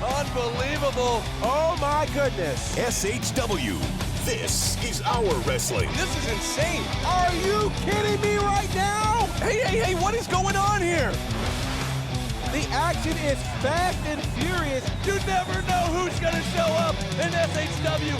Unbelievable. Oh my goodness. SHW. This is our wrestling. This is insane. Are you kidding me right now? Hey, what is going on here? The action is fast and furious. You never know who's going to show up in SHW.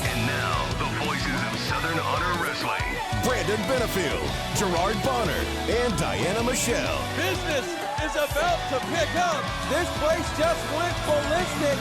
And now, the voices of Southern Honor Wrestling. Brandon Benefield, Gerard Bonner, and Diana Michelle. Business is about to pick up. This place just went ballistic.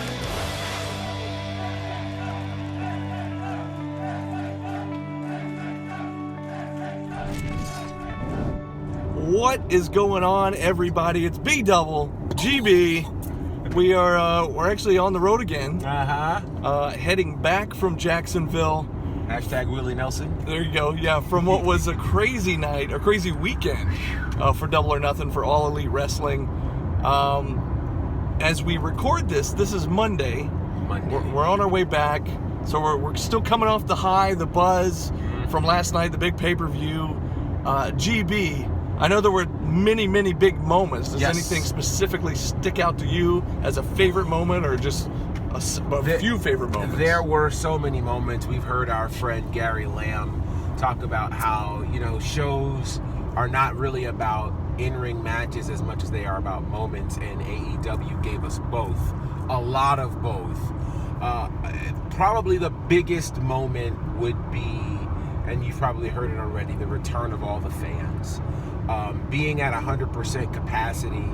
What is going on, everybody? It's B Double GB. We're actually on the road again. Heading back from Jacksonville. Hashtag Willie Nelson. There you go. Yeah, from what was a crazy night, a crazy weekend for Double or Nothing for All Elite Wrestling. As we record this is Monday. We're on our way back, so we're still coming off the high, the buzz from last night, the big pay-per-view. GB, I know there were many, many big moments. Does anything specifically stick out to you as a favorite moment, or just a few favorite moments? There were so many moments. We've heard our friend Gary Lamb talk about how, shows are not really about in-ring matches as much as they are about moments, and AEW gave us both. A lot of both. Probably the biggest moment would be, and you've probably heard it already, the return of all the fans. Being at 100% capacity,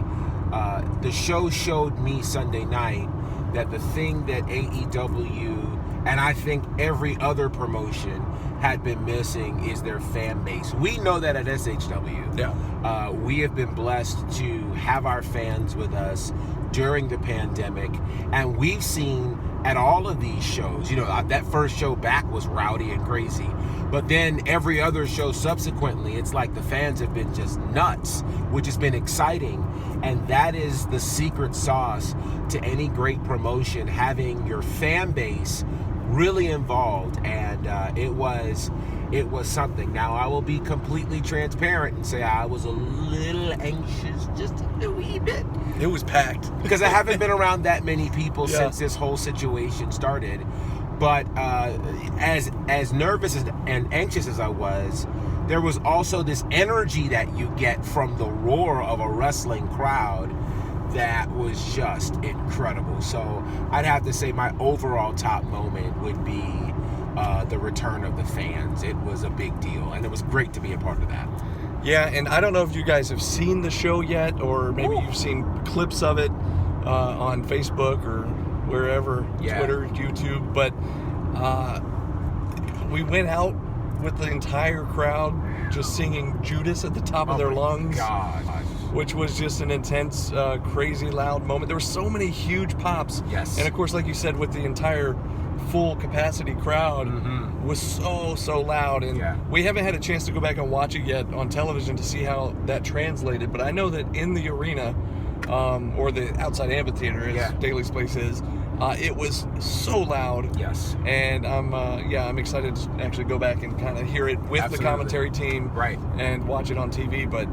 the show showed me Sunday night that the thing that AEW, and I think every other promotion, had been missing is their fan base. We know that at SHW. Yeah. We have been blessed to have our fans with us during the pandemic, and we've seen at all of these shows, that first show back was rowdy and crazy, but then every other show subsequently, it's like the fans have been just nuts, which has been exciting. And that is the secret sauce to any great promotion, having your fan base really involved. And it was something. Now, I will be completely transparent and say I was a little anxious, just a wee bit. It was packed. Because I haven't been around that many people since this whole situation started. But as nervous and anxious as I was, there was also this energy that you get from the roar of a wrestling crowd that was just incredible. So I'd have to say my overall top moment would be the return of the fans. It was a big deal, and it was great to be a part of that. Yeah, and I don't know if you guys have seen the show yet, or maybe you've seen clips of it on Facebook or wherever, Twitter, YouTube, but we went out with the entire crowd just singing Judas at the top of their lungs. God. Which was just an intense, crazy, loud moment. There were so many huge pops. Yes. And of course, like you said, with the entire full capacity crowd was so loud. And we haven't had a chance to go back and watch it yet on television to see how that translated. But I know that in the arena, or the outside amphitheater, as Daly's place is, it was so loud. Yes. And I'm excited to actually go back and kind of hear it with the commentary team. Right. And watch it on TV. But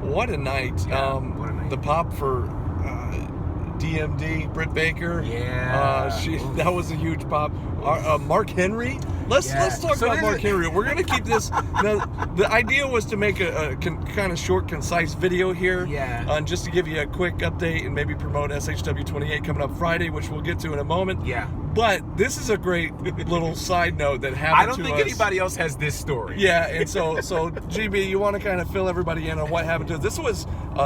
what a night. Yeah, what a night. The pop for DMD, Britt Baker. Yeah. That was a huge pop. Mark Henry. Let's talk about Mark Henry. We're going to keep this. Now, the idea was to make a kind of short, concise video here. Yeah. Just to give you a quick update and maybe promote SHW 28 coming up Friday, which we'll get to in a moment. Yeah. But this is a great little side note that happened to us. I don't think anybody else has this story. Yeah, and so GB, you want to kind of fill everybody in on what happened to us. This was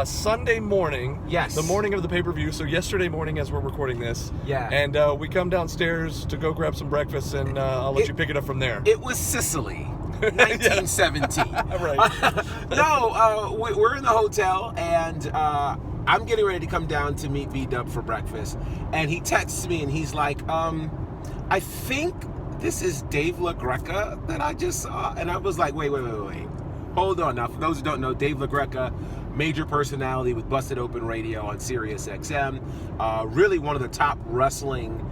Sunday morning. Yes. The morning of the pay-per-view, so yesterday morning as we're recording this. Yeah. And we come downstairs to go grab some breakfast, and I'll let you pick it up from there. It was Sicily, 1917. Right. No, we're in the hotel, and I'm getting ready to come down to meet V-Dub for breakfast. And he texts me, and he's like, I think this is Dave LaGreca that I just saw, and I was like, wait. Hold on. Now, for those who don't know, Dave LaGreca, major personality with Busted Open Radio on Sirius XM, really one of the top wrestling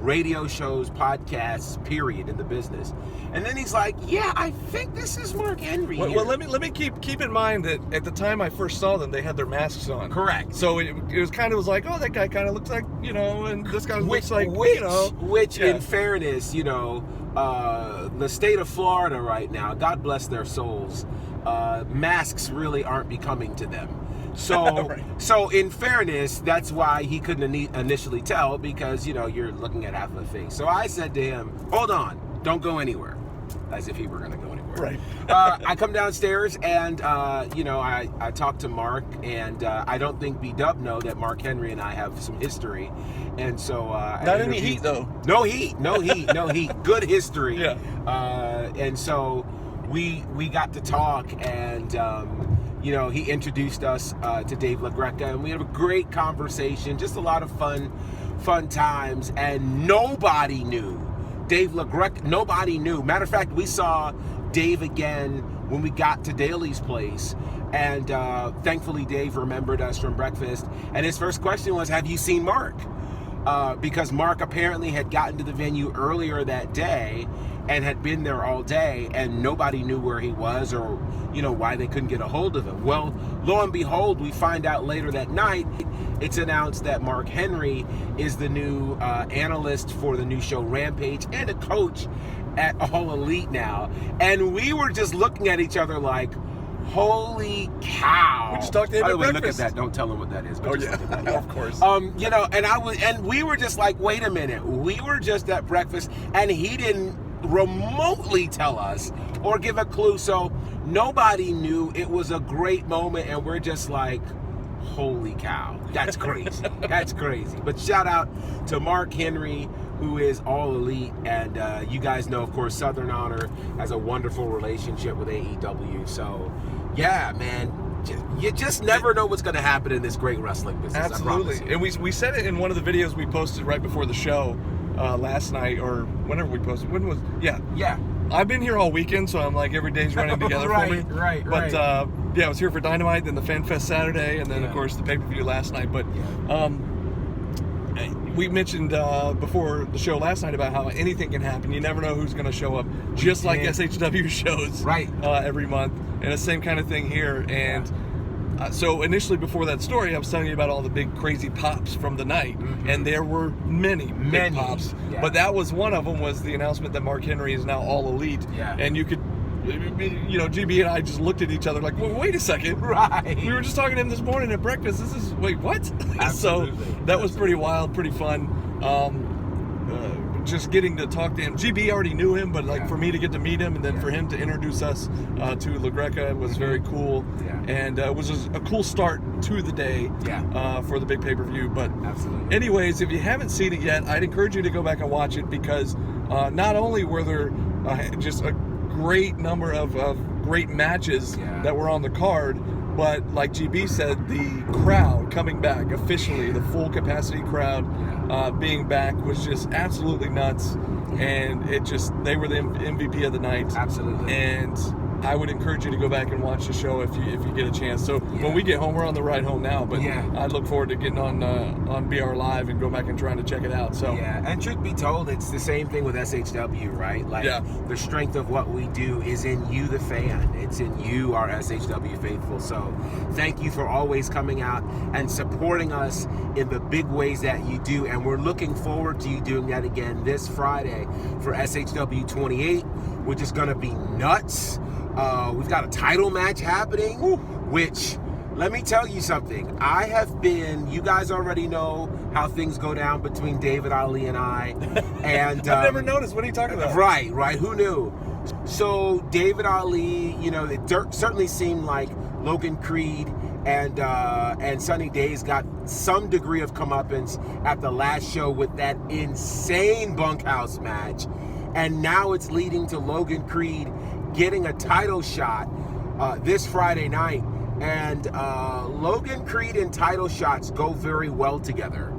radio shows, podcasts, period, in the business. And then he's like, yeah, I think this is Mark Henry. Well, let me keep in mind that at the time I first saw them, they had their masks on. Correct. So it was like, oh, that guy kind of looks like, and this guy looks like, Which, in fairness, the state of Florida right now, God bless their souls, masks really aren't becoming to them. So, right. So in fairness, that's why he couldn't initially tell, because, you're looking at half of the face. So I said to him, hold on, don't go anywhere, as if he were going to go anywhere. Right. I come downstairs and, I talk to Mark, and I don't think B-Dub know that Mark Henry and I have some history. And so... Not any heat, though. No heat. Good history. Yeah. And so we got to talk, and... he introduced us to Dave LaGreca, and we had a great conversation, just a lot of fun times, and nobody knew. Dave LaGreca, nobody knew. Matter of fact, we saw Dave again when we got to Daly's place, and thankfully Dave remembered us from breakfast, and his first question was, have you seen Mark? Because Mark apparently had gotten to the venue earlier that day and had been there all day, and nobody knew where he was or, why they couldn't get a hold of him. Well, lo and behold, we find out later that night, it's announced that Mark Henry is the new analyst for the new show Rampage and a coach at All Elite now. And we were just looking at each other like, holy cow. We just talked to him By the at way, breakfast. Look at that. Don't tell him what that is. But just look at that. Yeah. Of course. And we were just like, wait a minute. We were just at breakfast, and he didn't remotely tell us or give a clue. So nobody knew. It was a great moment, and we're just like, holy cow. That's crazy. That's crazy. But shout out to Mark Henry, who is All Elite, and you guys know, of course, Southern Honor has a wonderful relationship with AEW. So, yeah, man, you just never know what's going to happen in this great wrestling business. Absolutely. And we said it in one of the videos we posted right before the show last night, or whenever we posted. Yeah. I've been here all weekend, so I'm like, every day's running together for me. Right. But I was here for Dynamite, then the Fan Fest Saturday, and then of course the pay-per-view last night. But we mentioned before the show last night about how anything can happen. You never know who's going to show up, just like SHW shows every month. And the same kind of thing here. And so initially, before that story, I was telling you about all the big crazy pops from the night. Mm-hmm. And there were many big pops. Yeah. But that was one of them, was the announcement that Mark Henry is now All Elite. Yeah. And you could... GB and I just looked at each other like, well, wait a second. Right. We were just talking to him this morning at breakfast. Wait, what? So that was pretty wild, pretty fun. Just getting to talk to him. GB already knew him, but for me to get to meet him, and then for him to introduce us to LaGreca was very cool. Yeah. And it was just a cool start to the day for the big pay-per-view. But anyways, if you haven't seen it yet, I'd encourage you to go back and watch it, because not only were there just a great number of great matches that were on the card, but like GB said, the crowd coming back officially, the full capacity crowd being back was just absolutely nuts. And they were the MVP of the night. Absolutely. And I would encourage you to go back and watch the show if you get a chance. So when we get home, we're on the ride home now, but I'd look forward to getting on BR Live and go back and trying to check it out. So and truth be told, it's the same thing with SHW, right? Like the strength of what we do is in you, the fan. It's in you, our SHW faithful. So thank you for always coming out and supporting us in the big ways that you do, and we're looking forward to you doing that again this Friday for SHW 28, which is going to be nuts. We've got a title match happening, which, let me tell you something. You guys already know how things go down between David Ali and I. And I've never noticed. What are you talking about? Right. Who knew? So David Ali, it certainly seemed like Logan Creed and Sunny Days got some degree of comeuppance at the last show with that insane bunkhouse match. And now it's leading to Logan Creed getting a title shot this Friday night. And Logan Creed and title shots go very well together.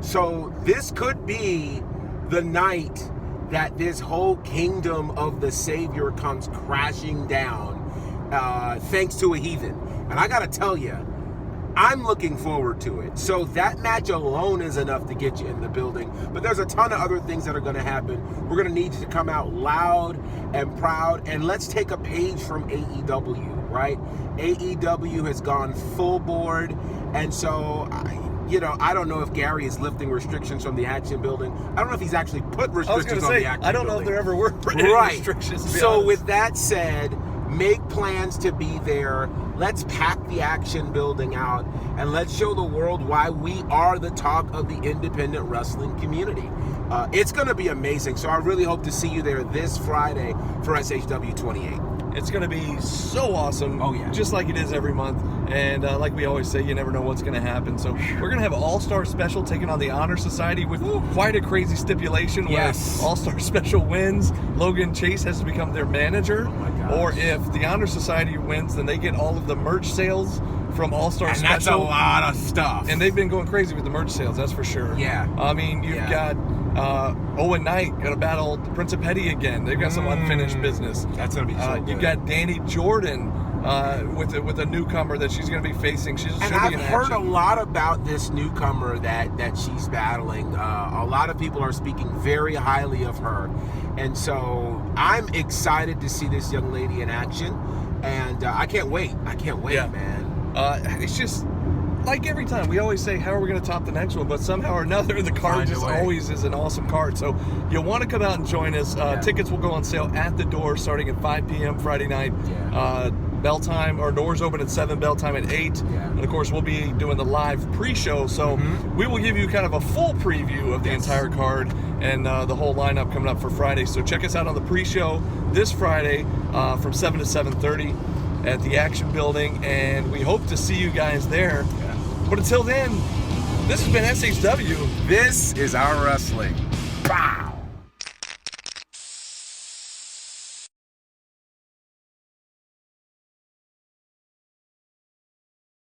So this could be the night that this whole kingdom of the Savior comes crashing down, thanks to a heathen. And I gotta tell you, I'm looking forward to it. So that match alone is enough to get you in the building. But there's a ton of other things that are going to happen. We're going to need you to come out loud and proud. And let's take a page from AEW, right? AEW has gone full board. And so, I don't know if Gary is lifting restrictions from the Action Building. I don't know if he's actually put restrictions on the Action Building. I don't know if there ever were any restrictions. So with that said, make plans to be there. Let's pack the Action Building out, and let's show the world why we are the talk of the independent wrestling community. It's going to be amazing, so I really hope to see you there this Friday for SHW 28. It's going to be so awesome. Oh, yeah. Just like it is every month. And like we always say, you never know what's going to happen. So we're going to have an All-Star Special taking on the Honor Society with quite a crazy stipulation where All-Star Special wins. Logan Chase has to become their manager. Oh my gosh. Or if the Honor Society wins, then they get all of the merch sales from All-Star Special. And that's a lot of stuff. And they've been going crazy with the merch sales, that's for sure. Yeah. I mean, you've got Owen Knight going to battle Prince of Petty again. They've got some unfinished business. That's going to be so good. You've got Danny Jordan with a newcomer that she's going to be facing. I've heard a lot about this newcomer that she's battling. A lot of people are speaking very highly of her. And so I'm excited to see this young lady in action. And I can't wait. Man. It's just like every time we always say, how are we going to top the next one? But somehow or another, the card just always is an awesome card. So you'll want to come out and join us. Tickets will go on sale at the door starting at 5 p.m. Friday night. Bell time, our doors open at 7, bell time at 8. And of course, we'll be doing the live pre-show. So we will give you kind of a full preview of the entire card and the whole lineup coming up for Friday. So check us out on the pre-show this Friday from 7 to 7:30 at the Action Building. And we hope to see you guys there. But until then, this has been SHW. This is our wrestling. Bah!